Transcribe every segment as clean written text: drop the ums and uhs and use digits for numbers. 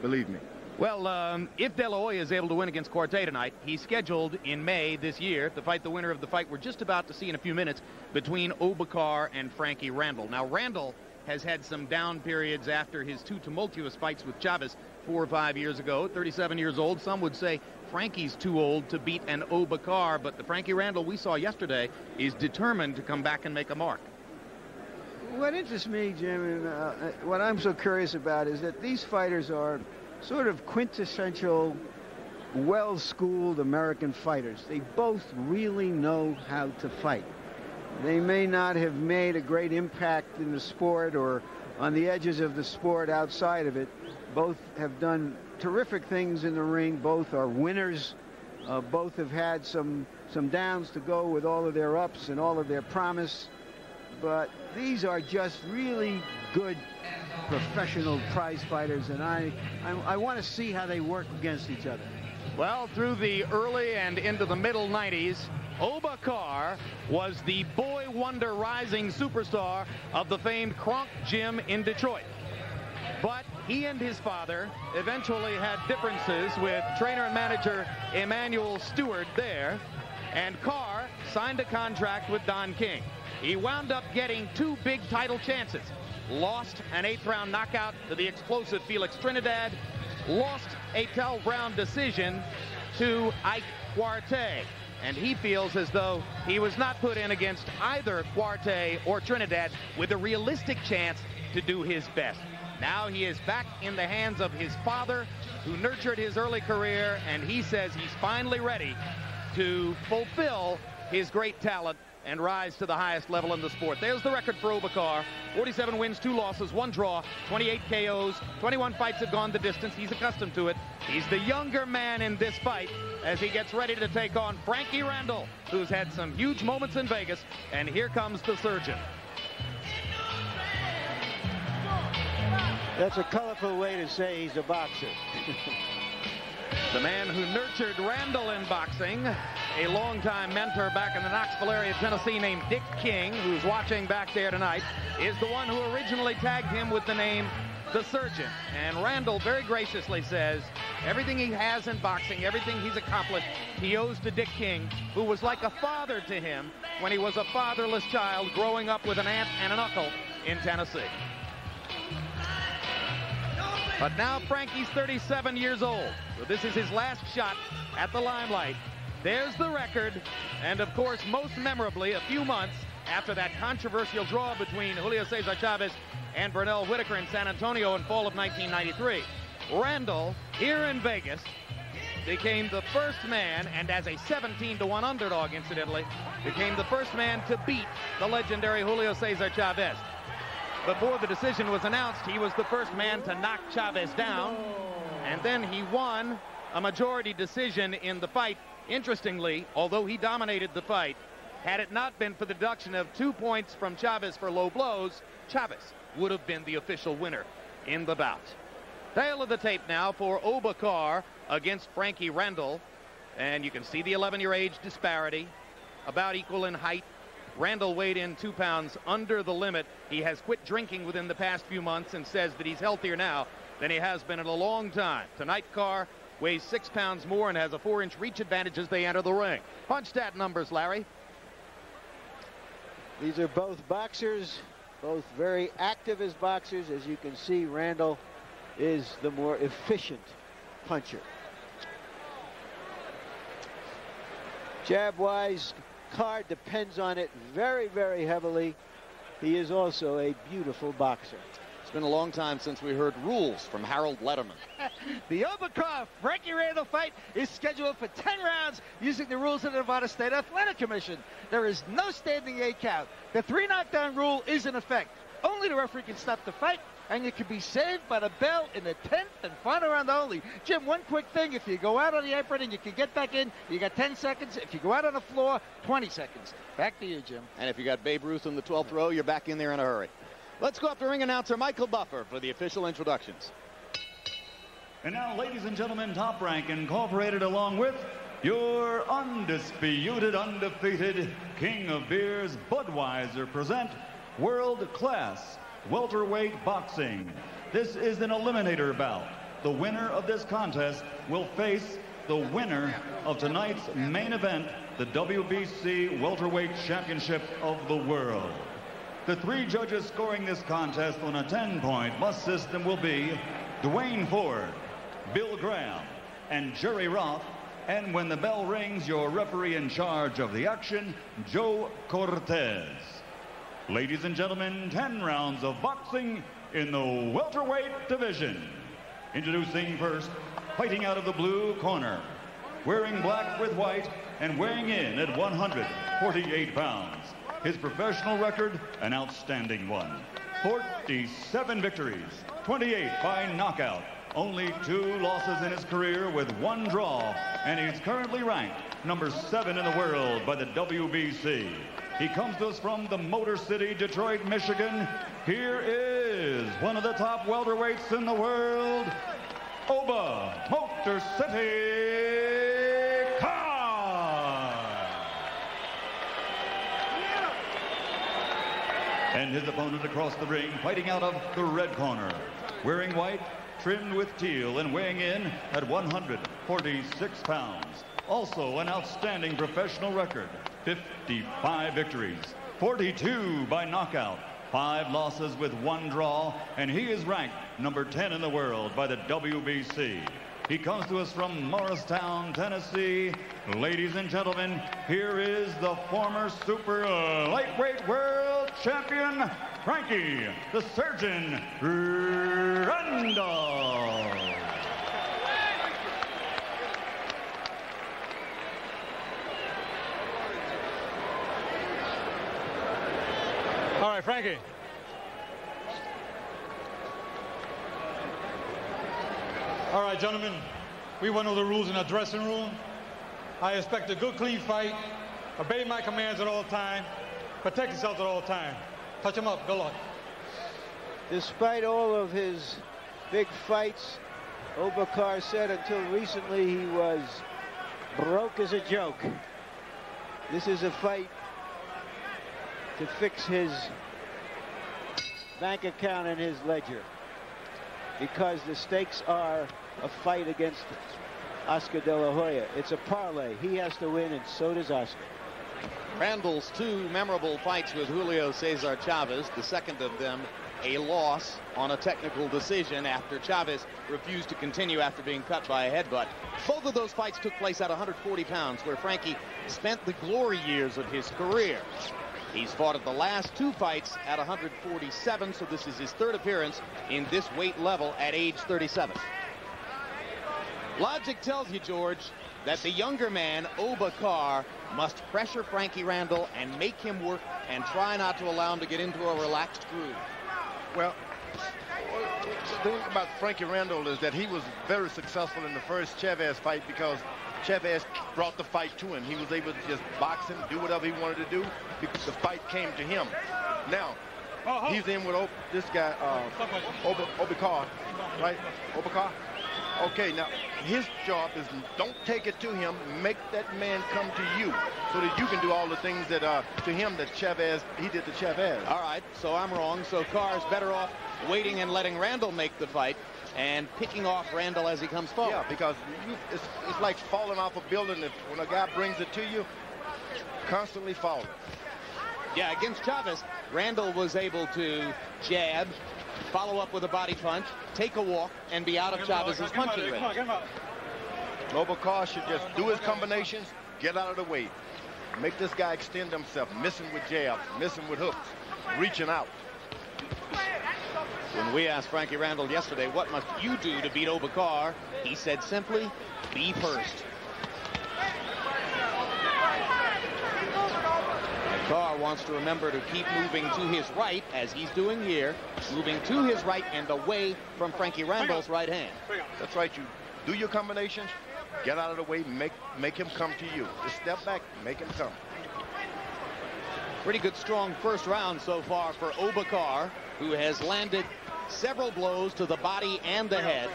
believe me. Well, if De La Hoya is able to win against Quartet tonight, he's scheduled in May this year to fight the winner of the fight we're just about to see in a few minutes between Carr and Frankie Randall. Now, Randall has had some down periods after his 2 tumultuous fights with Chavez 4 or 5 years ago. 37 years old. Some would say Frankie's too old to beat an Carr, but the Frankie Randall we saw yesterday is determined to come back and make a mark. What interests me, Jim, and what I'm so curious about is that these fighters are sort of quintessential, well-schooled American fighters. They both really know how to fight. They may not have made a great impact in the sport or on the edges of the sport outside of it. Both have done terrific things in the ring. Both are winners. Both have had some downs to go with all of their ups and all of their promise. But these are just really good professional prize fighters, and I want to see how they work against each other. Well, through the early and into the middle 90s, Carr was the boy wonder rising superstar of the famed Kronk Gym in Detroit. But he and his father eventually had differences with trainer and manager Emmanuel Stewart there, and Carr signed a contract with Don King. He wound up getting 2 big title chances. Lost an 8th round knockout to the explosive Felix Trinidad. Lost a 12th round decision to Ike Quartet. And he feels as though he was not put in against either Quartet or Trinidad with a realistic chance to do his best. Now he is back in the hands of his father, who nurtured his early career, and he says he's finally ready to fulfill his great talent and rise to the highest level in the sport. There's the record for Carr. 47 wins, 2 losses, 1 draw, 28 KOs, 21 fights have gone the distance. He's accustomed to it. He's the younger man in this fight as he gets ready to take on Frankie Randall, who's had some huge moments in Vegas. And here comes the surgeon. That's a colorful way to say he's a boxer. The man who nurtured Randall in boxing, a longtime mentor back in the Knoxville area of Tennessee named Dick King, who's watching back there tonight, is the one who originally tagged him with the name The Surgeon. And Randall very graciously says everything he has in boxing, everything he's accomplished, he owes to Dick King, who was like a father to him when he was a fatherless child growing up with an aunt and an uncle in Tennessee. But now Frankie's 37 years old, so this is his last shot at the limelight. There's the record, and of course, most memorably, a few months after that controversial draw between Julio Cesar Chavez and Burnell Whitaker in San Antonio in fall of 1993, Randall, here in Vegas, became the first man, and as a 17-1 underdog, incidentally, became the first man to beat the legendary Julio Cesar Chavez. Before the decision was announced, he was the first man to knock Chavez down, and then he won a majority decision in the fight. Interestingly, although he dominated the fight, had it not been for the deduction of 2 points from Chavez for low blows, Chavez would have been the official winner in the bout. Tail of the tape now for Carr against Frankie Randall, and you can see the 11-year age disparity, about equal in height. Randall weighed in 2 pounds under the limit. He has quit drinking within the past few months and says that he's healthier now than he has been in a long time. Tonight, Carr weighs 6 pounds more and has a 4-inch reach advantage as they enter the ring. Punch stat numbers, Larry. These are both boxers, both very active as boxers. As you can see, Randall is the more efficient puncher. Jab-wise, Carr depends on it very, very heavily. He is also a beautiful boxer. It's been a long time since we heard rules from Harold Letterman. The Carr-Frankie Randall fight is scheduled for 10 rounds using the rules of the Nevada State Athletic Commission. There is no standing 8 count. The 3 knockdown rule is in effect. Only the referee can stop the fight, and you can be saved by the bell in the 10th and final round only. Jim, one quick thing. If you go out on the apron and you can get back in, you got 10 seconds. If you go out on the floor, 20 seconds. Back to you, Jim. And if you got Babe Ruth in the 12th row, you're back in there in a hurry. Let's go up to ring announcer Michael Buffer for the official introductions. And now, ladies and gentlemen, Top Rank Incorporated, along with your undisputed, undefeated King of Beers, Budweiser, present World Class Welterweight Boxing. This is an eliminator bout the winner of this contest will face the winner of tonight's main event, the WBC Welterweight Championship of the World. The 3 judges scoring this contest on a 10-point must system will be Dwayne Ford, Bill Graham, and Jerry Roth. And when the bell rings, your referee in charge of the action, Joe Cortez. Ladies and gentlemen, 10 rounds of boxing in the welterweight division. Introducing first, fighting out of the blue corner, wearing black with white and weighing in at 148 pounds. His professional record, an outstanding one. 47 victories, 28 by knockout. Only 2 losses in his career with 1 draw, and he's currently ranked number 7 in the world by the WBC. He comes to us from the Motor City, Detroit, Michigan. Here is one of the top welterweights in the world, Oba Motor City Carr. And his opponent across the ring, fighting out of the red corner, wearing white, trimmed with teal, and weighing in at 146 pounds. Also an outstanding professional record, 55 victories, 42 by knockout, 5 losses with 1 draw, and he is ranked number 10 in the world by the WBC. He comes to us from Morristown, Tennessee. Ladies and gentlemen, here is the former super lightweight world champion, Frankie, the Surgeon, Randall. All right, Frankie. All right, gentlemen, we went over the rules in the dressing room. I expect a good, clean fight. Obey my commands at all time. Protect yourselves at all time. Touch him up. Good luck. Despite all of his big fights, Oba Carr said until recently he was broke as a joke. This is a fight to fix his bank account and his ledger, because the stakes are a fight against Oscar De La Hoya. It's a parlay. He has to win, and so does Oscar. Randall's 2 memorable fights with Julio Cesar Chavez, the second of them a loss on a technical decision after Chavez refused to continue after being cut by a headbutt. Both of those fights took place at 140 pounds, where Frankie spent the glory years of his career. He's fought at the last 2 fights at 147, so this is his 3rd appearance in this weight level at age 37. Logic tells you, George, that the younger man, Oba Carr, must pressure Frankie Randall and make him work and try not to allow him to get into a relaxed groove. Well, the thing about Frankie Randall is that he was very successful in the first Chavez fight because Chavez brought the fight to him. He was able to just box him, do whatever he wanted to do, because the fight came to him. Now, he's in with this guy, Oba Carr, right? Oba Carr? Okay, now, his job is don't take it to him, make that man come to you so that you can do all the things that to him that he did to Chavez. All right, so I'm wrong. So Carr's better off waiting and letting Randall make the fight and picking off Randall as he comes forward. Yeah, because it's like falling off a building. When a guy brings it to you, constantly falling. Yeah, against Chavez, Randall was able to jab, follow up with a body punch, take a walk, and be out of Chavez's punching range. Oba Carr should just do his combinations, get out of the way. Make this guy extend himself, missing with jabs, missing with hooks, reaching out. When we asked Frankie Randall yesterday, what must you do to beat Oba Carr, he said simply, be first. Carr wants to remember to keep moving to his right, as he's doing here, moving to his right and away from Frankie Randall's right hand. That's right. You do your combinations, get out of the way, make him come to you. Just step back, make him come. Pretty good, strong first round so far for Oba Carr, who has landed several blows to the body and the head.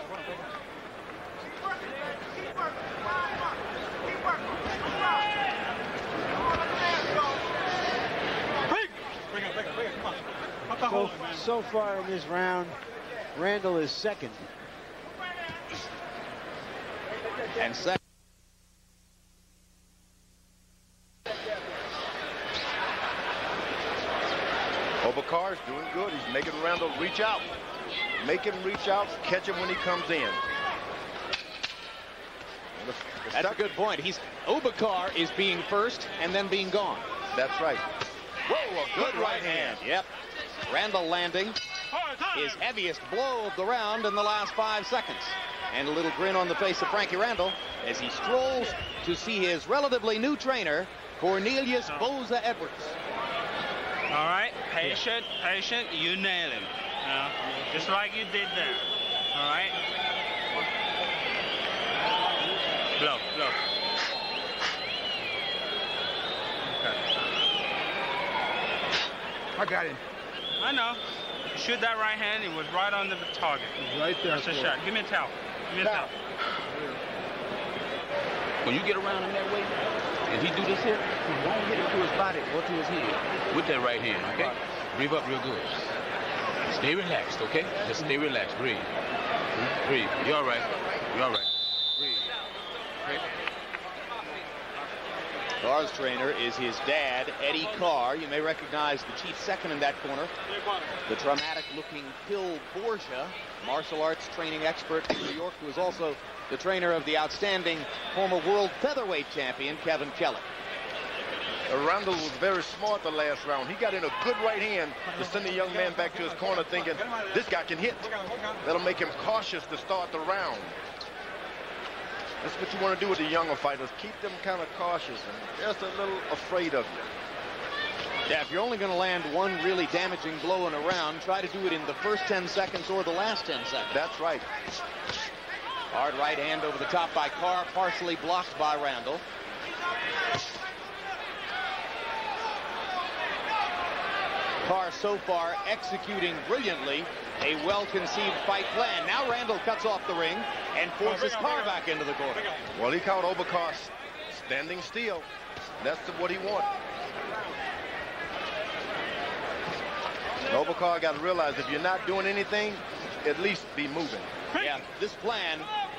So far in this round, Randall is second. And second. Carr's doing good. He's making Randall reach out. Make him reach out, catch him when he comes in. That's a good point. Carr is being first and then being gone. That's right. Whoa, a good right hand. Yep. Randall landing his heaviest blow of the round in the last 5 seconds. And a little grin on the face of Frankie Randall as he strolls to see his relatively new trainer, Cornelius Boza Edwards. All right, patient, you nail him. Just like you did there. All right. Blow. Okay. I got him. I know. You shoot that right hand, it was right on the target. Right there. That's a shot. Give me a towel. When you get around him that way, and he do this here, don't hit him to his body or to his head with that right hand, okay? Breathe up real good. Stay relaxed, okay? Just stay relaxed. Breathe. Breathe. You're all right. You're all right. Breathe. Carr's trainer is his dad, Eddie Carr. You may recognize the chief second in that corner. The dramatic-looking Phil Borgia, martial arts training expert in New York, who is also the trainer of the outstanding former world featherweight champion, Kevin Kelly. Randall was very smart the last round. He got in a good right hand to send the young man back to his corner thinking, this guy can hit. That'll make him cautious to start the round. That's what you want to do with the younger fighters. Keep them kind of cautious and just a little afraid of you. Yeah, if you're only going to land one really damaging blow in a round, try to do it in the first 10 seconds or the last 10 seconds. That's right. Hard right hand over the top by Carr, partially blocked by Randall. Carr so far executing brilliantly a well-conceived fight plan. Now Randall cuts off the ring and forces Carr back into the corner. Well, he caught Carr standing still. That's what he wanted. Carr got to realize if you're not doing anything, at least be moving. Yeah, this plan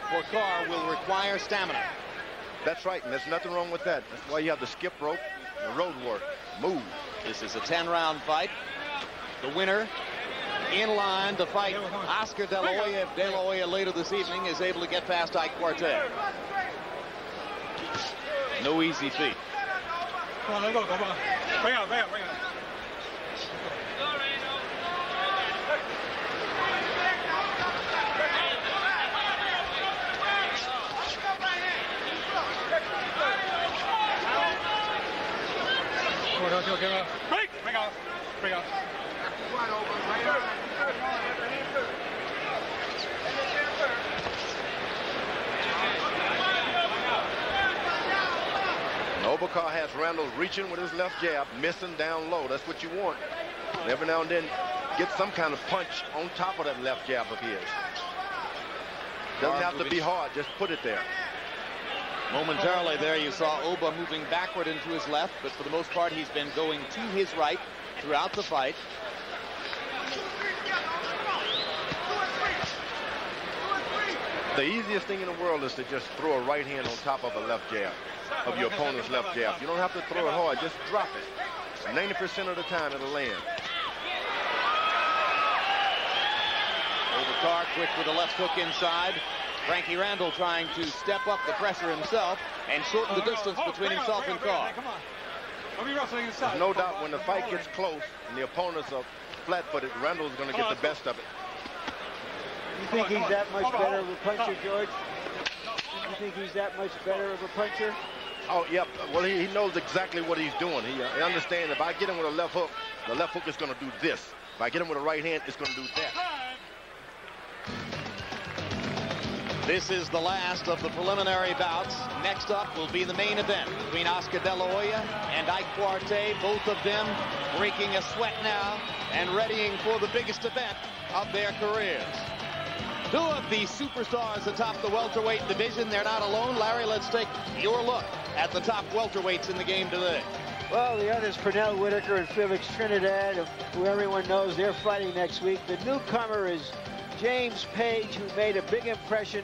for Carr will require stamina. That's right, and there's nothing wrong with that. That's why you have the skip rope, the road work. Move. This is a 10-round fight. The winner in line to fight Oscar De La Hoya if De La Hoya later this evening is able to get past Ike Quartet. No easy feat. Come on, let's go. Come on. Bring out. Bring out. Carr has Randall reaching with his left jab, missing down low. That's what you want. And every now and then, get some kind of punch on top of that left jab of his. Doesn't have to be hard, just put it there. Momentarily there you saw Oba moving backward into his left, but for the most part he's been going to his right throughout the fight. The easiest thing in the world is to just throw a right hand on top of a left jab, of your opponent's left jab. You don't have to throw it hard, just drop it. 90% of the time it'll land. Carr quick with a left hook inside. Frankie Randall trying to step up the pressure himself and shorten the distance between himself and Carr. There's no doubt when the fight gets close and the opponents are flat-footed, Randall's going to get the best of it. You think he's that much better of a puncher, George? You think he's that much better of a puncher? Oh, yep. Well, he knows exactly what he's doing. He understands if I get him with a left hook, the left hook is going to do this. If I get him with a right hand, it's going to do that. This is the last of the preliminary bouts. Next up will be the main event between Oscar De La Hoya and Ike Quartet, both of them breaking a sweat now and readying for the biggest event of their careers. Two of the superstars atop the welterweight division. They're not alone. Larry, let's take your look at the top welterweights in the game today. Well, the others, Pernell Whitaker and Felix Trinidad, who everyone knows, they're fighting next week. The newcomer is James Page, who made a big impression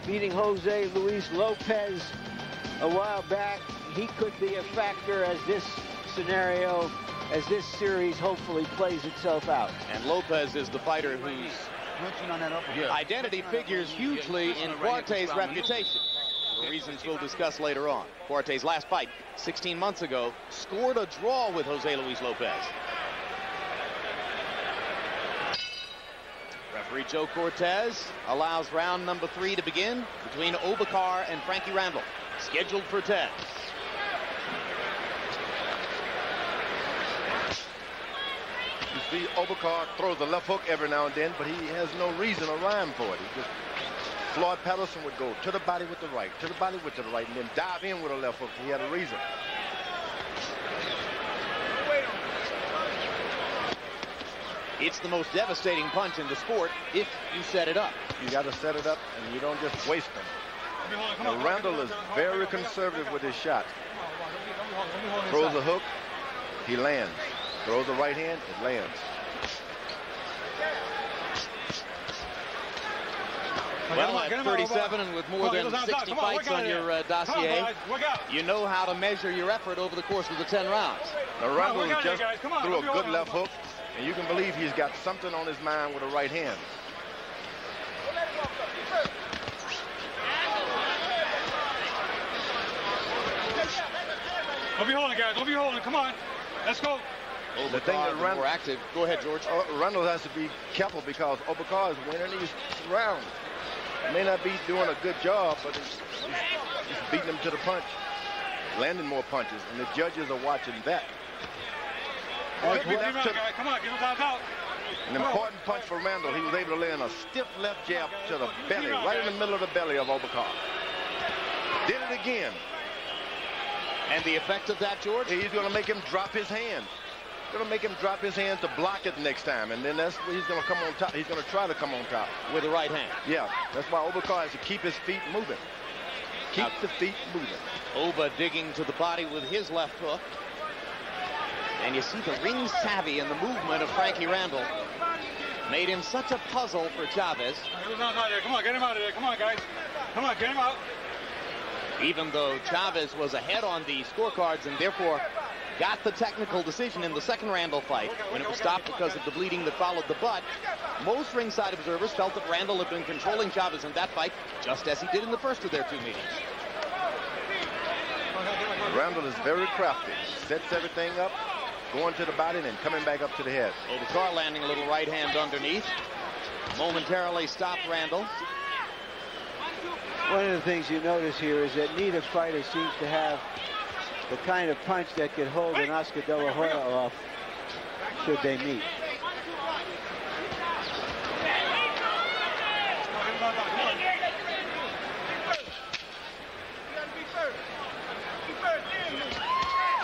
beating Jose Luis Lopez a while back. He could be a factor as this scenario, as this series hopefully plays itself out. And Lopez is the fighter whose identity figures hugely in Quarte's reputation, for reasons we'll discuss later on. Quarte's last fight, 16 months ago, scored a draw with Jose Luis Lopez. Referee Joe Cortez allows round number 3 to begin between Obakar and Frankie Randall, scheduled for 10. You see, Obakar throws a left hook every now and then, but he has no reason or rhyme for it. He just, Floyd Patterson would go to the body with the right, to the body with the right, and then dive in with a left hook. He had a reason. It's the most devastating punch in the sport if you set it up. You got to set it up, and you don't just waste them. Now, Randall is very conservative with his shots. Throws a hook, he lands. Throws the right hand, it lands. Well, at 37 and with more than 60 fights on your dossier, you know how to measure your effort over the course of the 10 rounds. Now, Randall just threw a good left hook, and you can believe he's got something on his mind with the right hand. Don't be holding, guys. Don't be holding. Come on. Let's go. The thing that more active. Go ahead, George. Randall has to be careful because Obakar is winning these rounds. He may not be doing a good job, but he's beating him to the punch, landing more punches, and the judges are watching that. Come on, give him time out. An important punch for Randall. He was able to land a stiff left jab to the belly, right in the middle of the belly of Obakar. Did it again. And the effect of that, George? He's going to make him drop his hand. Going to make him drop his hand to block it next time, and then that's where he's going to come on top. He's going to try to come on top with the right hand. Yeah, that's why Obakar has to keep his feet moving. Keep the feet moving. Oba digging to the body with his left hook, and you see the ring savvy and the movement of Frankie Randall made him such a puzzle for Chavez. Come on, get him out of there. Come on, guys. Come on, get him out. Even though Chavez was ahead on the scorecards and therefore got the technical decision in the second Randall fight when it was stopped because of the bleeding that followed the butt, most ringside observers felt that Randall had been controlling Chavez in that fight just as he did in the first of their 2 meetings. Randall is very crafty. Sets everything up, going to the body and then coming back up to the head. Obakar landing a little right hand underneath. Momentarily stopped Randall. One of the things you notice here is that neither fighter seems to have the kind of punch that could hold an Oscar De La Hoya off should they meet.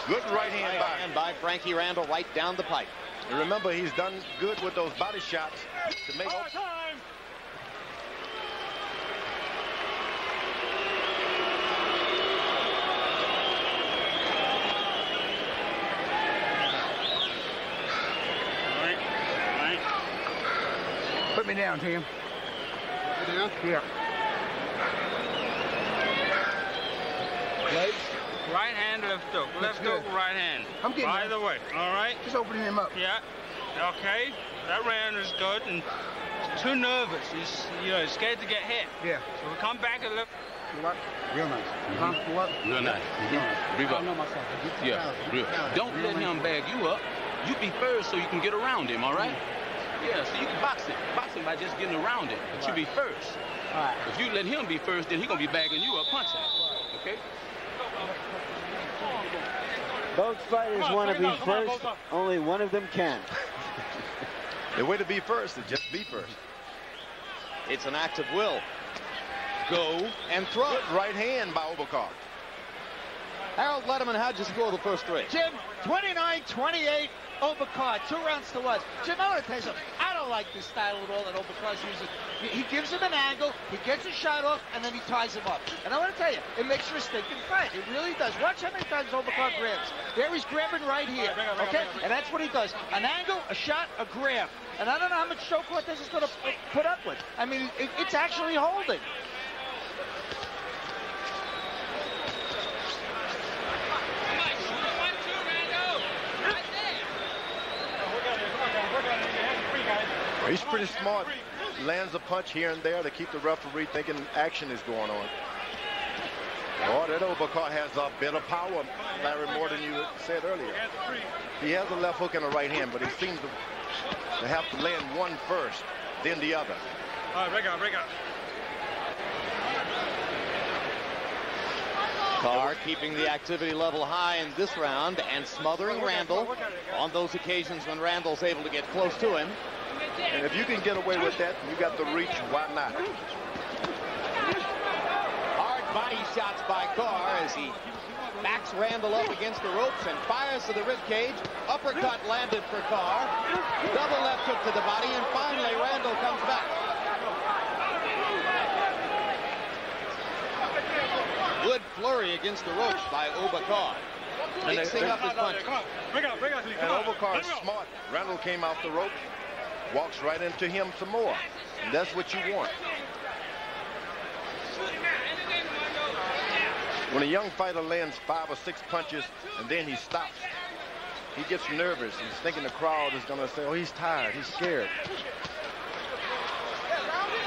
Good right hand by Frankie Randall right down the pipe. And remember, he's done good with those body shots to make up. Put me down, Tim. Put me down? Yeah. Legs. Right hand, left hook. Left hook, right hand. I'm getting by the way. All right. Just opening him up. Yeah. Okay. That round is good and too nervous. He's scared to get hit. Yeah. So we come back and look. What? Real nice. What? Real nice. Breathe up. I know myself. Yeah. Real. Don't let him bag you up. You be first so you can get around him. All right. Yeah, so you can box him. Box him by just getting around him. But you be first. All right. If you let him be first, then he's going to be bagging you up punching. Okay? Both fighters want to be first. Only one of them can. The way to be first is just be first. It's an act of will. Go and throw. Good right hand by Obakar. Harold Letterman, how'd you score the first 3? Jim, 29-28. Obakar, 2 rounds to 1. Jim, I want to tell you something. I don't like this style at all that Obakar's using. He gives him an angle, he gets a shot off, and then he ties him up. And I want to tell you, it makes for a stinking fight. It really does. Watch how many times Obakar grabs. There he's grabbing right here, okay? And that's what he does. An angle, a shot, a grab. And I don't know how much Joe Cortez is going to put up with. I mean, it's actually holding. He's pretty smart. Lands a punch here and there to keep the referee thinking action is going on. Oh, that Obakar has a bit of power, Larry, more than you said earlier. He has a left hook and a right hand, but he seems to have to land one first, then the other. All right, break out, break out. Carr keeping the activity level high in this round and smothering Randall on those occasions when Randall's able to get close to him. And if you can get away with that, you got the reach, why not? Hard body shots by Carr as he backs Randall up against the ropes and fires to the rib cage. Uppercut landed for Carr. Double left hook to the body, and finally Randall comes back. Good flurry against the ropes by Obakar. Mixing up his punches. Break out, break out. And Obakar is smart. Randall came off the rope, walks right into him some more. And that's what you want. When a young fighter lands 5 or 6 punches and then he stops, he gets nervous. He's thinking the crowd is going to say, oh, he's tired, he's scared.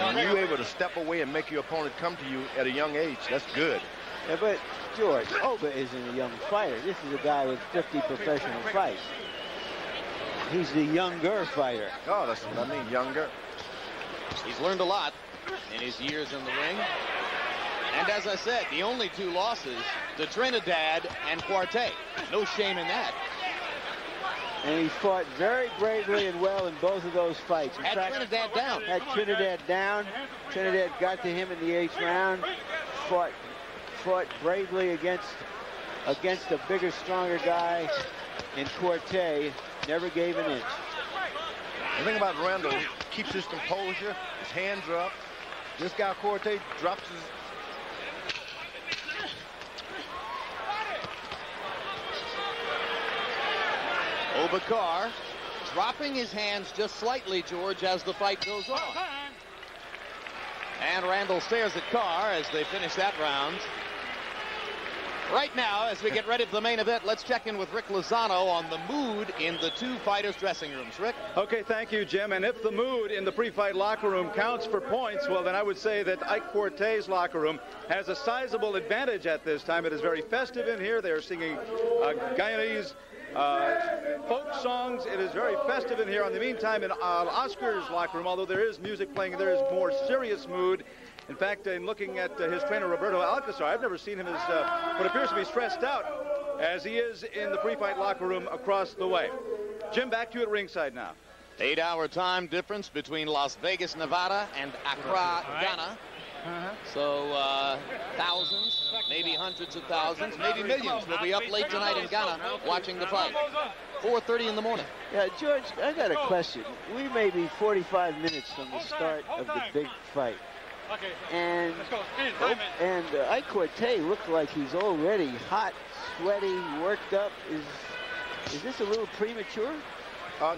And you're able to step away and make your opponent come to you at a young age, that's good. Yeah, but George, Oba isn't a young fighter. This is a guy with 50 professional fights. He's the younger fighter. Oh, that's what I mean, younger. He's learned a lot in his years in the ring. And as I said, the only 2 losses to Trinidad and Quartet. No shame in that. And he fought very bravely and well in both of those fights. In fact, Trinidad down. Had Trinidad down. Trinidad got to him in the 8th round. Fought bravely against a bigger, stronger guy in Quartet. Never gave an inch. The thing about Randall, he keeps his composure. His hands are up. This guy Quartet drops his. Obakar dropping his hands just slightly, George, as the fight goes on. And Randall stares at Carr as they finish that round. Right now, as we get ready for the main event, let's check in with Rick Lozano on the mood in the 2 fighters' dressing rooms. Rick? Okay, thank you, Jim. And if the mood in the pre-fight locker room counts for points, well, then I would say that Ike Quartet's locker room has a sizable advantage at this time. It is very festive in here. They are singing Guyanese folk songs. It is very festive in here. In the meantime, in Oscar's locker room, although there is music playing, there is more serious mood. In fact, in looking at his trainer, Roberto Alcazar, I've never seen him as what appears to be stressed out as he is in the pre-fight locker room across the way. Jim, back to you at ringside now. 8-hour time difference between Las Vegas, Nevada and Accra, Ghana. So thousands, maybe hundreds of thousands, maybe millions will be up late tonight in Ghana watching the fight. 4:30 in the morning. Yeah, George, I got a question. We may be 45 minutes from the start of the big fight. And Ike Quartet looked like he's already hot, sweaty, worked up. Is this a little premature?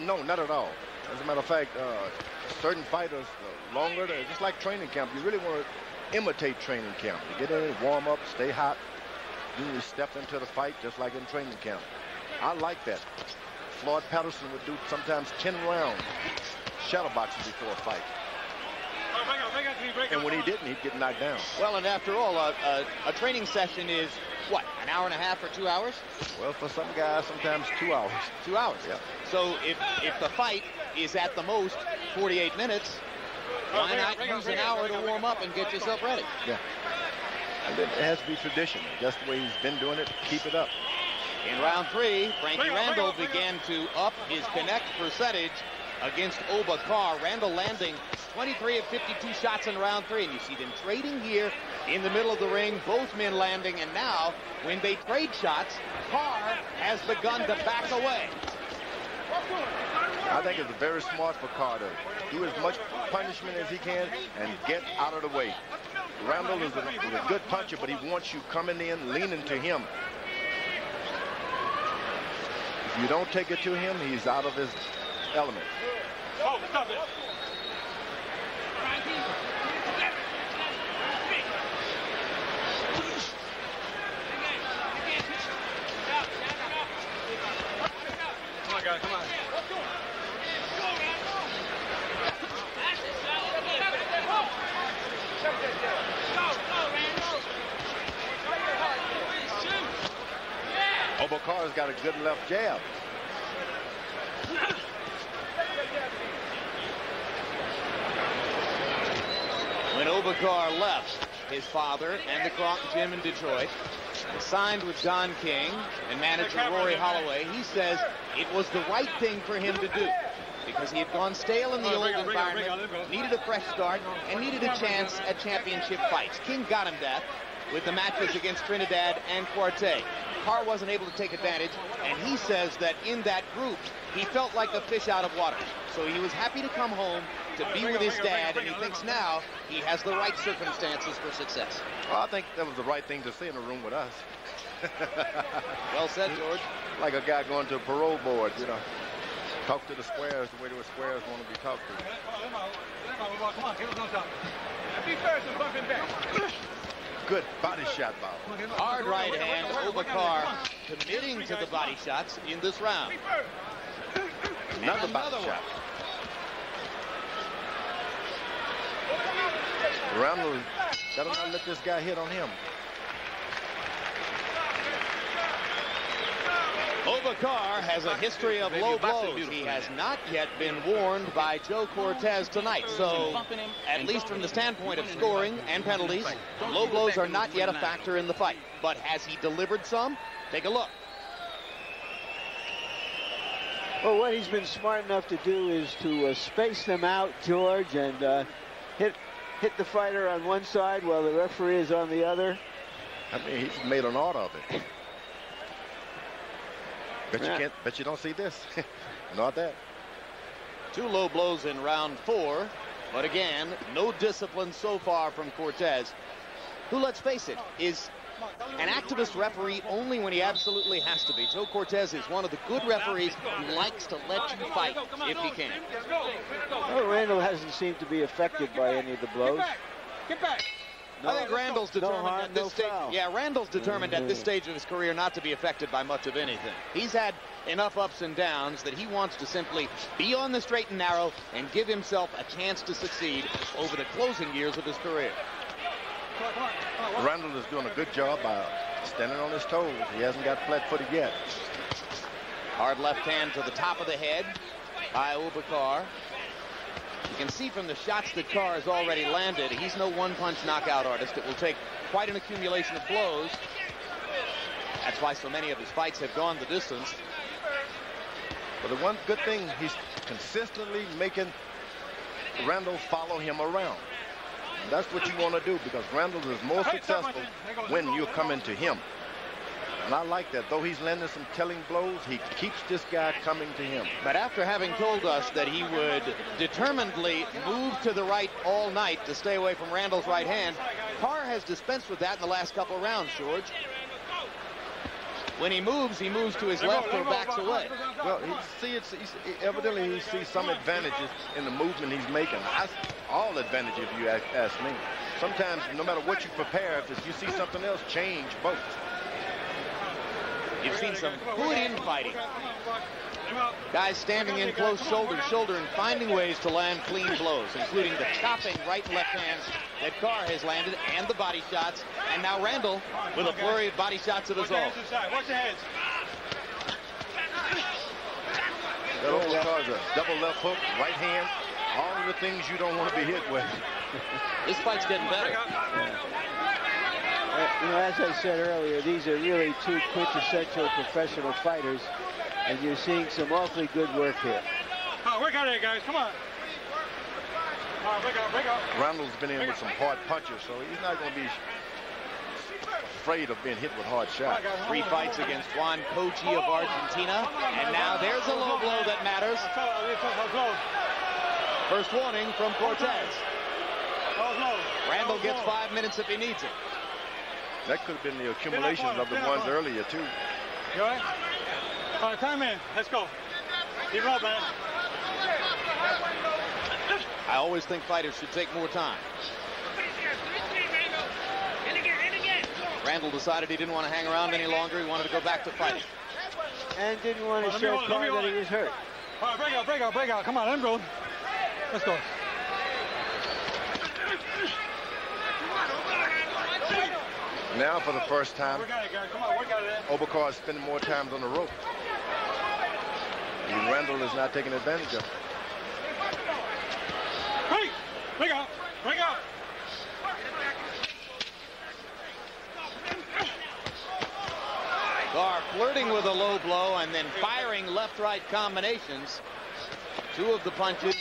No, not at all. As a matter of fact, certain fighters, longer, they're just like training camp. You really want to imitate training camp. You get in, warm up, stay hot, then you step into the fight just like in training camp. I like that. Floyd Patterson would do sometimes 10 rounds shadowboxing before a fight. And when he didn't, he'd get knocked down. Well, and after all, a training session is, what, an hour and a half or 2 hours? Well, for some guys, sometimes 2 hours. 2 hours. Yeah. So if the fight is at the most 48 minutes, why not use an hour to warm up and get yourself ready? Yeah. And then it has to be tradition. Just the way he's been doing it, keep it up. In round 3, Frankie Randall began to up his connect percentage against Obakar. Randall landing 23 of 52 shots in round 3, and you see them trading here in the middle of the ring, both men landing, and now when they trade shots, Carr has begun to back away. I think it's very smart for Carr to do as much punishment as he can and get out of the way. Randall is a good puncher, but he wants you coming in, leaning to him. If you don't take it to him, he's out of his element. Oh, stop it. Come on, guys, come on. Bubba Carr's got a good left jab. When Obakar left his father and the Croc gym in Detroit, signed with Don King and manager Rory Holloway, he says it was the right thing for him to do because he had gone stale in the old environment, needed a fresh start, and needed a chance at championship fights. King got him that with the matches against Trinidad and Quartet. Carr wasn't able to take advantage, and he says that in that group, he felt like a fish out of water. So he was happy to come home to be with his dad, and he thinks now he has the right circumstances for success. Well, I think that was the right thing to say in the room with us. Well said, George. Like a guy going to a parole board, you know. Talk to the squares the way the squares want to be talked to. Good body shot, Bob. Hard right hand, Obakar committing to the body shots in this round. Another body shot. Randall better not let this guy hit on him. Obakar has a history of low blows. He has not yet been warned by Joe Cortez tonight. So, at least from the standpoint of scoring and penalties, low blows are not yet a factor in the fight. But has he delivered some? Take a look. Well, what he's been smart enough to do is to space them out, George, and hit the fighter on one side while the referee is on the other. I mean, he's made an art of it. Bet you don't see this. Not that. 2 low blows in round 4. But again, no discipline so far from Cortez, who, let's face it, is an activist referee only when he absolutely has to be. Joe Cortez is one of the good referees who likes to let you fight if he can. Well, Randall hasn't seemed to be affected by any of the blows. Get back. I think Randall's determined at this stage. Yeah, Randall's determined at this stage of his career not to be affected by much of anything. He's had enough ups and downs that he wants to simply be on the straight and narrow and give himself a chance to succeed over the closing years of his career. Randall is doing a good job by standing on his toes. He hasn't got flat-footed yet. Hard left hand to the top of the head by Obakar. You can see from the shots that Carr has already landed, he's no one-punch knockout artist. It will take quite an accumulation of blows. That's why so many of his fights have gone the distance. But the one good thing, he's consistently making Randall follow him around. And that's what you want to do, because Randall is more successful when you come into him. And I like that. Though he's landing some telling blows, he keeps this guy coming to him. But after having told us that he would determinedly move to the right all night to stay away from Randall's right hand, Carr has dispensed with that in the last couple of rounds, George. When he moves to his left or backs away. Well, evidently he sees some advantages in the movement he's making. All advantage, if you ask me. Sometimes, no matter what you prepare, if you see something else, change both. You've seen some good infighting. Guys standing in close shoulder to shoulder and finding ways to land clean blows, including the chopping right and left hands that Carr has landed and the body shots. And now Randall with a flurry of body shots of his own. Watch your heads. That Obakar's a double left hook, right hand, all of the things you don't want to be hit with. This fight's getting better. You know, as I said earlier, these are really 2 quintessential professional fighters, and you're seeing some awfully good work here. Work out here, guys. Come on. Break out. Randall's been in with some hard punches, so he's not going to be afraid of being hit with hard shots. 3 fights against Juan Cochi of Argentina, and now there's a low blow that matters. First warning from Cortez. Randall gets 5 minutes if he needs it. That could have been the accumulation of the ones earlier, too. You all right? All right, time in. Let's go. Keep it up, man. I always think fighters should take more time. Randall decided he didn't want to hang around any longer. He wanted to go back to fighting. And didn't want to show Carr that he was hurt. All right, break out. Come on, let him go. Let's go. Now, for the first time, Work at it, guys. Come on, work at it. Obercarr is spending more times on the rope. And Randall is not taking advantage of it. Hey, break out, break out. Carr flirting with a low blow and then firing left-right combinations. Two of the punches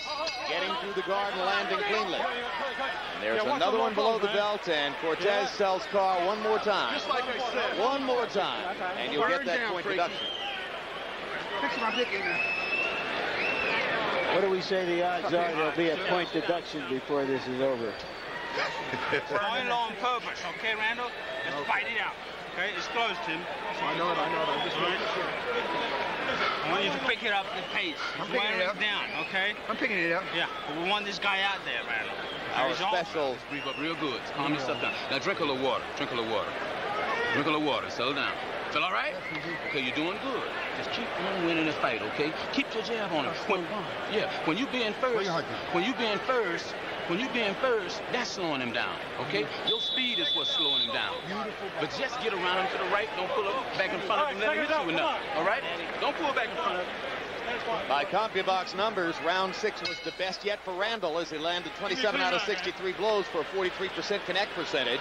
getting through the guard and landing cleanly. And there's another one below the belt, and Cortez tells Carr one more time. Just like I said. One more time, and you'll get that point deduction. Fix my dick in there. What do we say the odds are there'll be a point deduction before this is over? It's only on purpose, okay, Randall? Just fight it out. Okay, it's close, Tim. I know it. I'm just making sure. I want you to pick it up the pace. I'm picking it up. Down, okay? I'm picking it up. Yeah, but we want this guy out there, Randall. Our special. Breathe up real good. Calm yourself down. Now drink a little water. Drink a little water. Drink a little water. Settle down. Feel all right? Okay, you're doing good. Just keep on winning the fight, okay? Keep your jab on him. When you being first, that's slowing him down, okay? Your speed is what's slowing him down. But just get around him to the right. Don't pull up back in front of him. Let him hit you with nothing, all right? Don't pull back in front of him. By CompuBox numbers, round 6 was the best yet for Randall as he landed 27 out of 63 blows for a 43% connect percentage.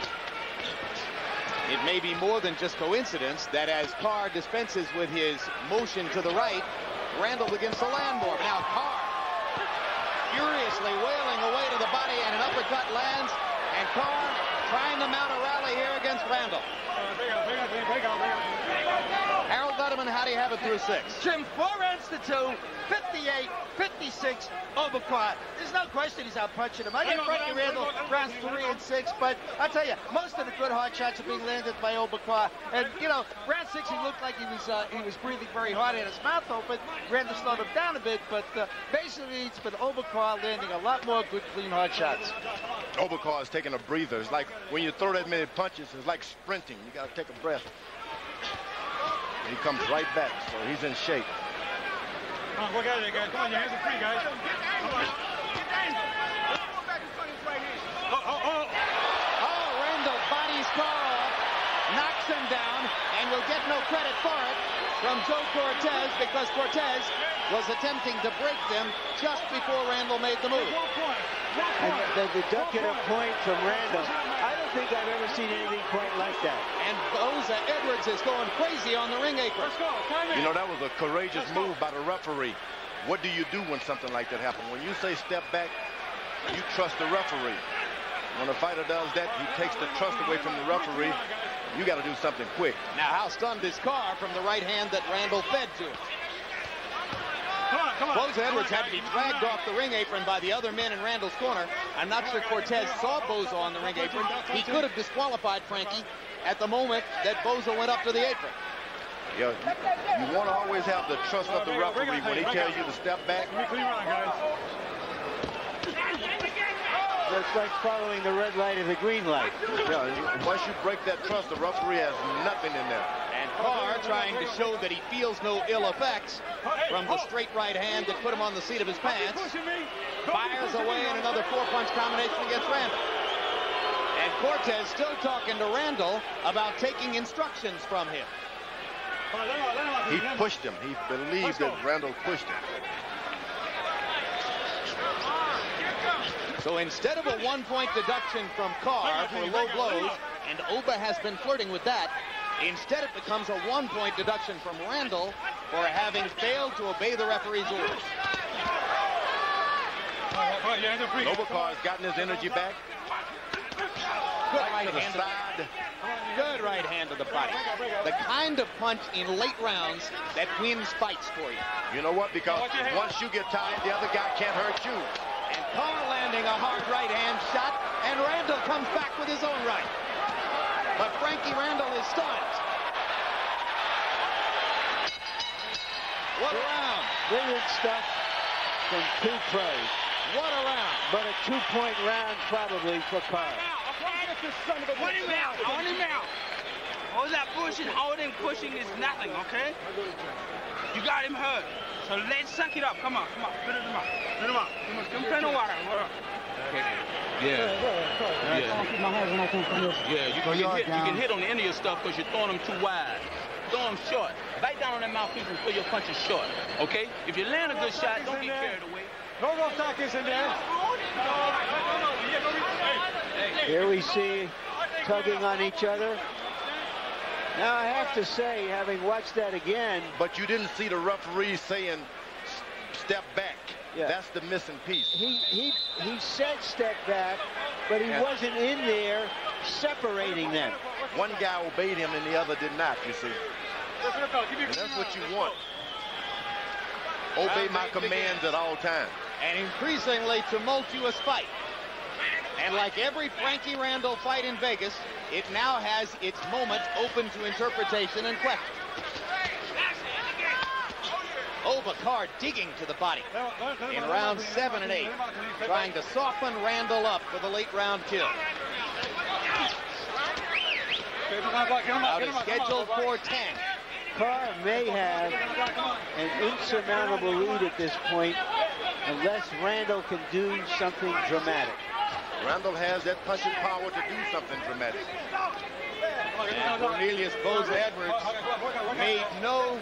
It may be more than just coincidence that as Carr dispenses with his motion to the right, Randall begins to land more. Now Carr furiously wailing away to the body, and an uppercut lands, and Carr trying to mount a rally here against Randall. Harold Letterman, how do you have it through 6? Jim, 4 rounds to 2, 58, 56, Obercarr. There's no question he's out punching him. I give Frankie Randall rounds 3 and 6, but I'll tell you, most of the good hard shots are being landed by Obercarr. And you know, round 6 he looked like he was breathing very hard, he had his mouth open. Randall slowed him down a bit, but basically it's been Obercarr landing a lot more good, clean hard shots. Obercarr is taking a breather. It's like when you throw that many punches, it's like sprinting. You got to take a breath. And he comes right back, so he's in shape. Come on, work at it, guys. Come on, your hands are free, guys. Come on. Oh, Randall bodies Carr off, knocks him down, and will get no credit for it from Joe Cortez because Cortez was attempting to break them just before Randall made the move. And the deducted a point from Randall. I don't think I've ever seen anything quite like that. And Boza Edwards is going crazy on the ring apron. You know, that was a courageous move by the referee. What do you do when something like that happens? When you say step back, you trust the referee. When a fighter does that, he takes the trust away from the referee. You got to do something quick. Now, how stunned is Carr from the right hand that Randall fed to him? Boza Edwards had to be dragged off the ring apron by the other men in Randall's corner. I'm not sure Cortez saw Boza on the ring apron. He could have disqualified Frankie at the moment that Boza went up to the apron. Yeah, you want to always have the trust of the referee when he tells you to step back. It's like following the red light and the green light. Yeah, once you break that trust, the referee has nothing in there. And Carr trying to show that he feels no ill effects from the straight right hand that put him on the seat of his pants. Fires away in another 4-punch combination against Randall. And Cortez still talking to Randall about taking instructions from him. He pushed him. He believed that Randall pushed him. So instead of a 1-point deduction from Carr for low blows, and Oba has been flirting with that, instead it becomes a 1-point deduction from Randall for having failed to obey the referee's orders. Obercarr has gotten his energy back. Good right hand to the side. Good right hand to the body. The kind of punch in late rounds that wins fights for you. You know what? Because once you get tired, the other guy can't hurt you. And Carr landing a hard right hand shot, and Randall comes back with his own right. But Frankie Randall is stunned. What a round. Brilliant stuff from 2 pros. What a round. But a 2-point round probably for Carr. I want him out. I want him out. All that pushing, holding, pushing is nothing, okay? You got him hurt. So let's suck it up. Come on, come on. Put him up. Put him up. Give him plenty of water. Okay. Yeah. Yeah, you can hit on the end of your stuff because you're throwing them too wide. Throw them short. Bite down on that mouthpiece and throw your punches short. Okay? If you land a good shot, don't get carried away. No rough tackles in there. Here we see tugging on each other. Now I have to say, having watched that again. But you didn't see the referee saying step back. Yeah. That's the missing piece. He said step back, but he wasn't in there separating them. One guy obeyed him and the other did not, you see. And that's what you want. Obey my commands at all times. An increasingly tumultuous fight. And like every Frankie Randall fight in Vegas, it now has its moment open to interpretation and question. Carr digging to the body in rounds 7 and 8, trying to soften Randall up for the late round kill. Out is scheduled for 10. Carr may have an insurmountable lead at this point unless Randall can do something dramatic. Randall has that punching power to do something dramatic. And Cornelius Boza Edwards made no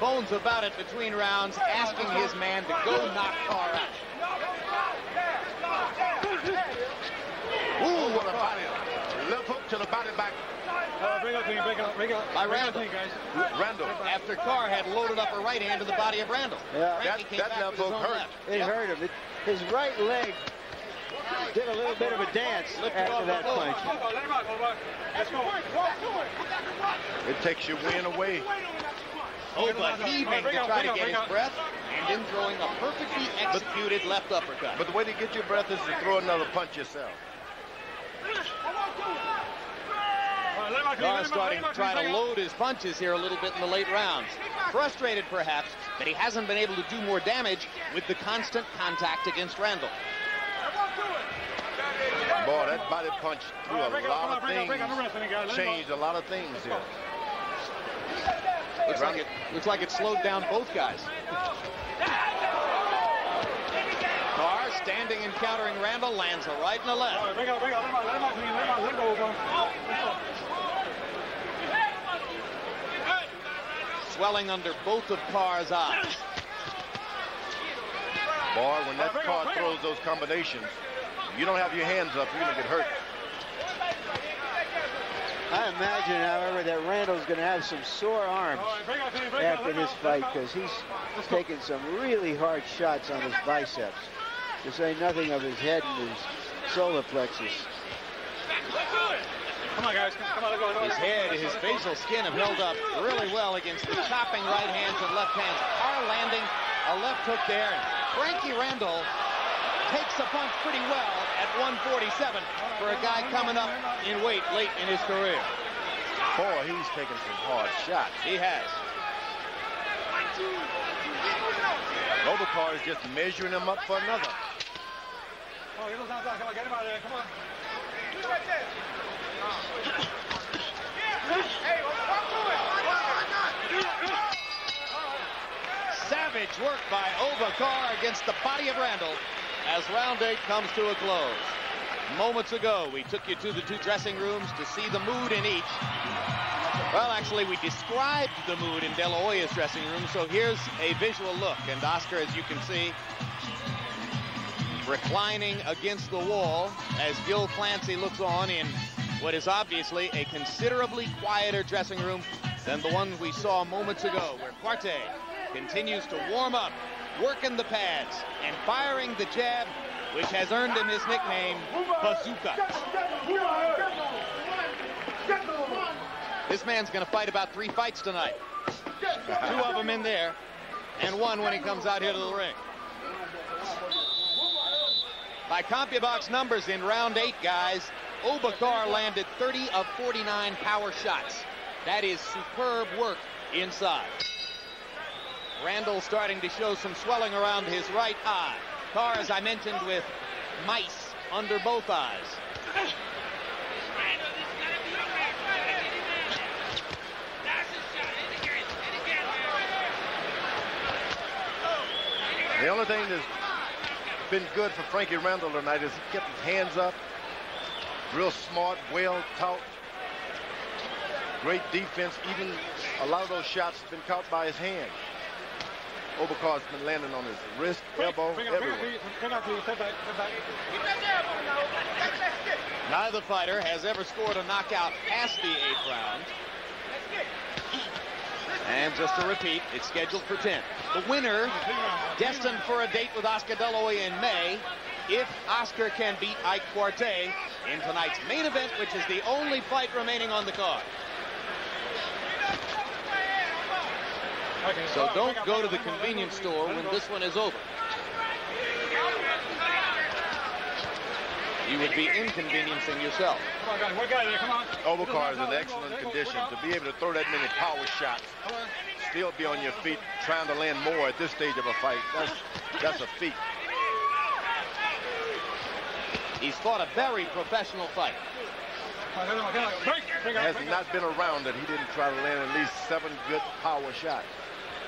bones about it between rounds, asking his man to go knock Carr out. Ooh, what a body. Left hook to the body back. Bring up. By Randall. Randall. After Carr had loaded up a right hand to the body of Randall. Yeah. That left hook hurt. It hurt him. His right leg did a little bit of a dance after that punch. It takes your wind away. Heaving to try to get his breath, and then throwing a perfectly executed left uppercut. But the way to get your breath is to throw another punch yourself. Carr starting to try to load his punches here a little bit in the late rounds. Frustrated, perhaps, that he hasn't been able to do more damage with the constant contact against Randall. Boy, that body punch threw a lot of things, changed a lot of things here. Looks like it slowed down both guys. Carr standing and countering Randall, lands a right and a left. Swelling under both of Carr's eyes. Boy, when that Carr throws those combinations, you don't have your hands up, you're going to get hurt. I imagine, however, that Randall's going to have some sore arms after this fight because he's taken some really hard shots on his biceps, to say nothing of his head and his solar plexus. Come on, guys. Come on, let's go. His head, his facial skin have held up really well against the chopping right hands and left hands. Carr landing a left hook there. And Frankie Randall takes a punch pretty well at 147 for a guy coming up in weight late in his career. Boy, he's taking some hard shots. He has. Carr is just measuring him up for another. Oh, get those outside. Come on, get him out of there. Come on. Savage work by Carr against the body of Randall as round 8 comes to a close. Moments ago, we took you to the two dressing rooms to see the mood in each. Well, actually, we described the mood in De La Hoya's dressing room, so here's a visual look. And Oscar, as you can see, reclining against the wall as Gil Clancy looks on in what is obviously a considerably quieter dressing room than the one we saw moments ago, where Quarte continues to warm up, working the pads, and firing the jab, which has earned him his nickname, Bazooka. This man's going to fight about 3 fights tonight. 2 of them in there, and 1 when he comes out here to the ring. By CompuBox numbers in round 8, guys, Carr landed 30 of 49 power shots. That is superb work inside. Randall starting to show some swelling around his right eye. Carr, as I mentioned, with mice under both eyes. The only thing that's been good for Frankie Randall tonight is he kept his hands up. Real smart, well taught. Great defense. Even a lot of those shots have been caught by his hand. Oberkar's been landing on his wrist, elbow, everywhere. Neither fighter has ever scored a knockout past the 8th round. And just to repeat, it's scheduled for 10. The winner, destined for a date with Oscar De La Hoya in May, if Oscar can beat Ike Quartey in tonight's main event, which is the only fight remaining on the card. So don't go to the convenience store when this one is over. You would be inconveniencing yourself. Oberkar is in excellent condition to be able to throw that many power shots, still be on your feet, trying to land more at this stage of a fight. That's a feat. He's fought a very professional fight. Has not been around that he didn't try to land at least 7 good power shots.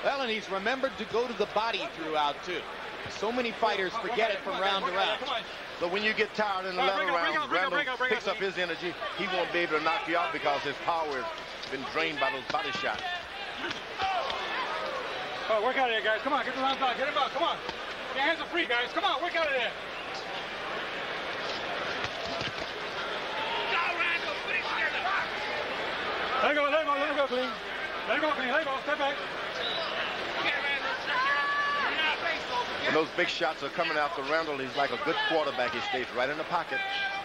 Well, and he's remembered to go to the body throughout, too. So many fighters forget it from round to round. So when you get tired in the latter rounds, Randall picks up his energy. He won't be able to knock you out because his power has been drained by those body shots. Oh, work out of there, guys. Come on, get the round out. Get him out. Come on. Your hands are free, guys. Come on, work out of there. Let him go, let him go, let him go clean. Let him go clean, let him go. Step back. When those big shots are coming after Randall, he's like a good quarterback. He stays right in the pocket.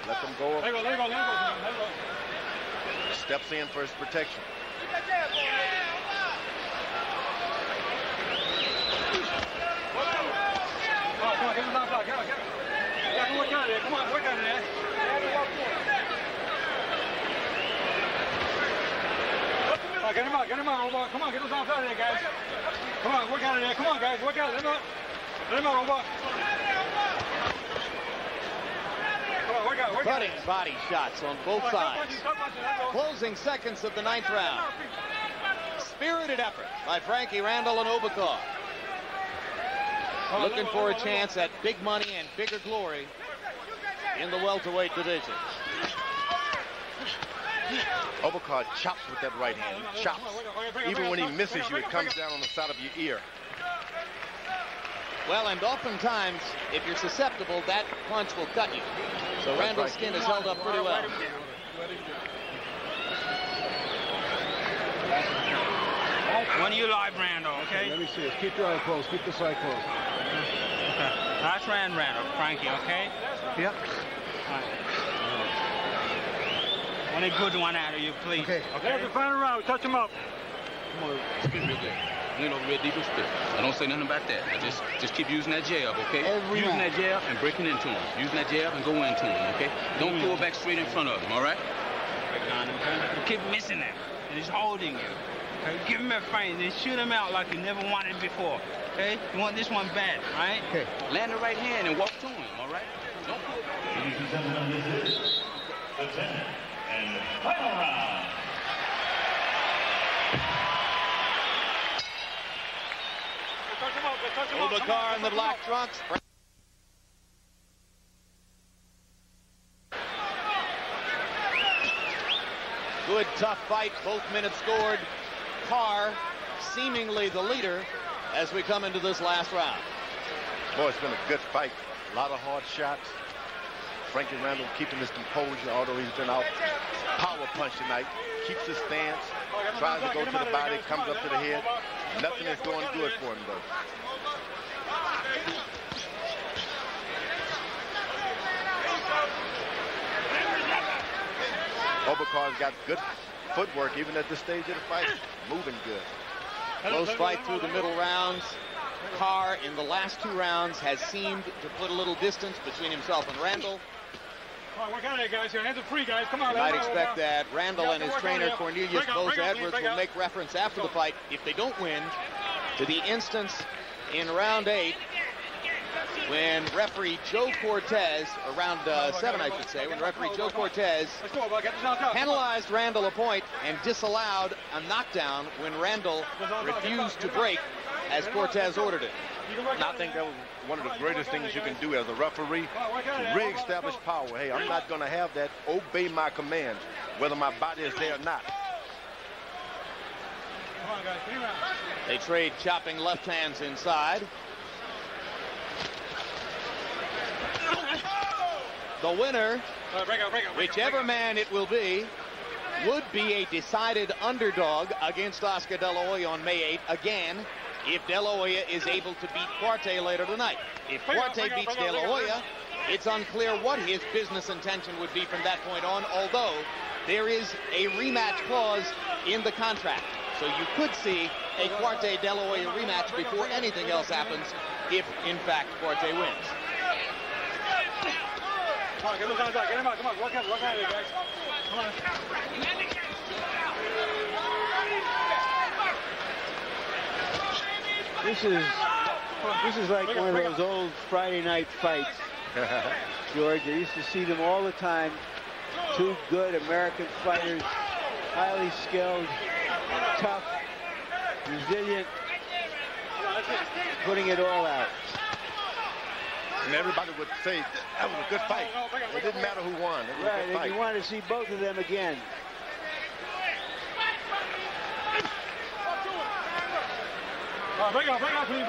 Let them go. Let him go, let him go, let him go, let him go. Steps in for his protection. Come on, get him down, get him, get him. Yeah, work out of there. Come on, work out of there. Get him out, Robot. Come on, get us out of there, guys. Come on, work out of there. Come on, guys, work out. Let him out. Let him out, Robot. Come on, work out, work out. Cutting body shots on both sides. Closing seconds of the 9th round. Spirited effort by Frankie Randall and Oberkar. Looking for a chance at big money and bigger glory in the welterweight division. Oberkar chops with that right hand. He chops. Even when he misses you, it comes down on the side of your ear. Well, and oftentimes, if you're susceptible, that punch will cut you. So Randall's skin is held up pretty well. When you like Randall, okay? Let me see it. Keep your eye closed. Keep the side closed. Okay. That's Randall, Frankie, okay? Yep. All right. Want a good one out of you, please. Okay. There's the final round. Touch him up. Come on, spit real good. Lean over real deep and spit. I don't say nothing about that. I just keep using that jab, okay? Using that jab and breaking into him. Using that jab and going into him, okay? Don't pull back straight in front of him, all right? You keep missing him. He's holding you. Okay? Give him a fight and then shoot him out like you never wanted before. Okay? You want this one bad, right? Okay. Land the right hand and walk to him, all right? Don't pull back. Ladies and gentlemen, this is the 10th and final round. Oberkar in the black trunks. Good, tough fight. Both minutes scored. Carr seemingly the leader as we come into this last round. Boy, it's been a good fight. A lot of hard shots. Frankie Randall keeping his composure, although he's been out power punch tonight. Keeps his stance, tries to go to the body, comes up to the head. Nothing is going good for him, though. Oberkar's got good footwork even at this stage of the fight. Moving good. Close fight through the middle rounds. Carr in the last 2 rounds has seemed to put a little distance between himself and Randall. Come on, work out of there, guys. Your hands are free, guys. Come on. You might expect that Randall and his trainer Cornelius Boza Edwards will make reference after the fight, if they don't win, to the instance in round 8 when referee Joe Cortez, or round 7 I should say, when referee Joe Cortez penalized Randall a point and disallowed a knockdown when Randall refused to break as Cortez ordered it. I think that was one of the greatest things you can do as a referee to re-establish power. Hey, I'm not going to have that. Obey my commands, whether my body is there or not. They trade chopping left hands inside. The winner, whichever man it will be, would be a decided underdog against Oscar De La Hoya on May 8th. Again, if De La Hoya is able to beat Quartey later tonight. If Quartey beats De La Hoya, it's unclear what his business intention would be from that point on, although there is a rematch clause in the contract. So you could see a Quartey De La Hoya rematch before anything else happens if, in fact, Quartey wins. Come on, get him out. Come on, work out of it, guys. Come on. This is like one of those old Friday night fights, George. I used to see them all the time. Two good American fighters, highly skilled, tough, resilient, putting it all out. And everybody would say that was a good fight. It didn't matter who won. It was a good fight. And you want to see both of them again. Break out, clean.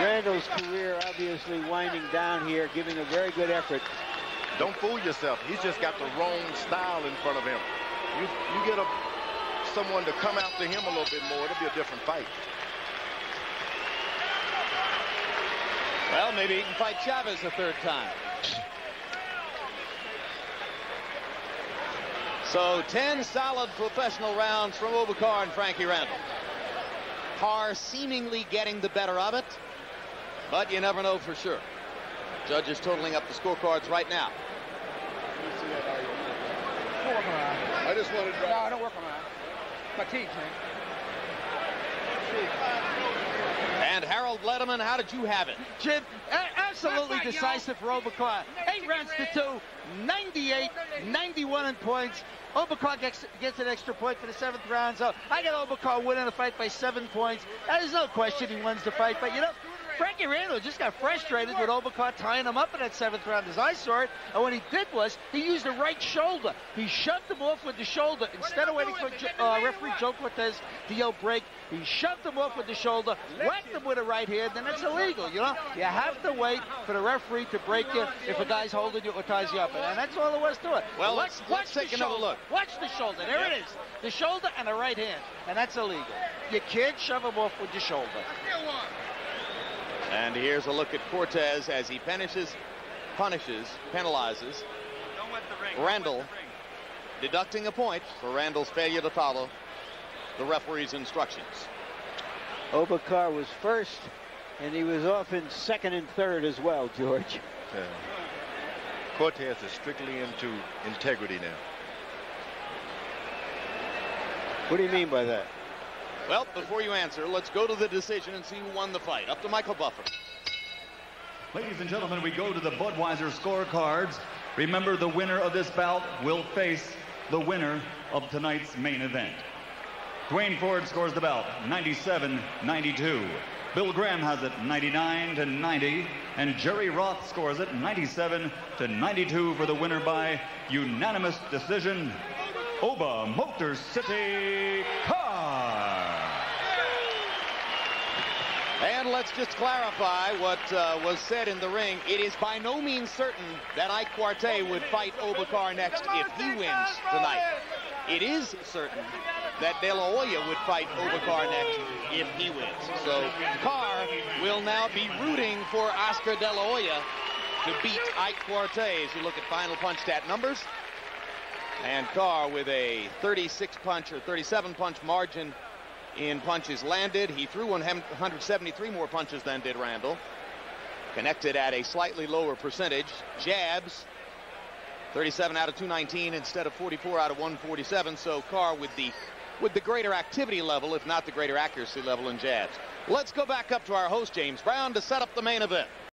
Randall's career obviously winding down here, giving a very good effort. Don't fool yourself. He's just got the wrong style in front of him. You get someone to come after him a little bit more, it'll be a different fight. Well, maybe he can fight Chavez a third time. So 10 solid professional rounds from Carr and Frankie Randall. Carr seemingly getting the better of it, but you never know for sure. Judges totaling up the scorecards right now. I just wanted to... No, don't work on that. Fatigue, man. And Harold Letterman, how did you have it? Jim, absolutely decisive for Carr. 8 rounds to 2, 98, 91 in points. Carr gets an extra point for the 7th round, so I got Carr winning the fight by 7 points. There's no question he wins the fight, but you know, Frankie Randall just got frustrated with Carr tying him up in that 7th round as I saw it. And what he did was he used the right shoulder. He shoved him off with the shoulder. Instead of waiting for referee Joe Cortez to yell break, he shoved him off with the shoulder, whacked him with a right hand, and it's illegal. You know, you have to wait for the referee to break you if a guy's holding you or ties you up. And that's all there was to it. Well, let's take another look. Watch the shoulder. There it is. The shoulder and the right hand. And that's illegal. You can't shove him off with your shoulder. And here's a look at Cortez as he penalizes Randall, deducting a point for Randall's failure to follow the referee's instructions. Carr was first, and he was often 2nd and 3rd as well, George. Cortez is strictly into integrity now. What do you mean by that? Well, before you answer, let's go to the decision and see who won the fight. Up to Michael Buffer. Ladies and gentlemen, we go to the Budweiser scorecards. Remember, the winner of this bout will face the winner of tonight's main event. Dwayne Ford scores the bout 97-92. Bill Graham has it 99-90, and Jerry Roth scores it 97-92 for the winner by unanimous decision, Oba Motor City Carr. And let's just clarify what was said in the ring. It is by no means certain that Ike Quartey would fight Carr next if he wins tonight. It is certain that De La Hoya would fight Carr next if he wins. So Carr will now be rooting for Oscar De La Hoya to beat Ike Quartey as you look at final punch stat numbers. And Carr with a 36-punch or 37-punch margin in punches landed. He threw 173 more punches than did Randall. Connected at a slightly lower percentage. Jabs, 37 out of 219 instead of 44 out of 147. So Carr with the greater activity level, if not the greater accuracy level in jabs. Let's go back up to our host, James Brown, to set up the main event.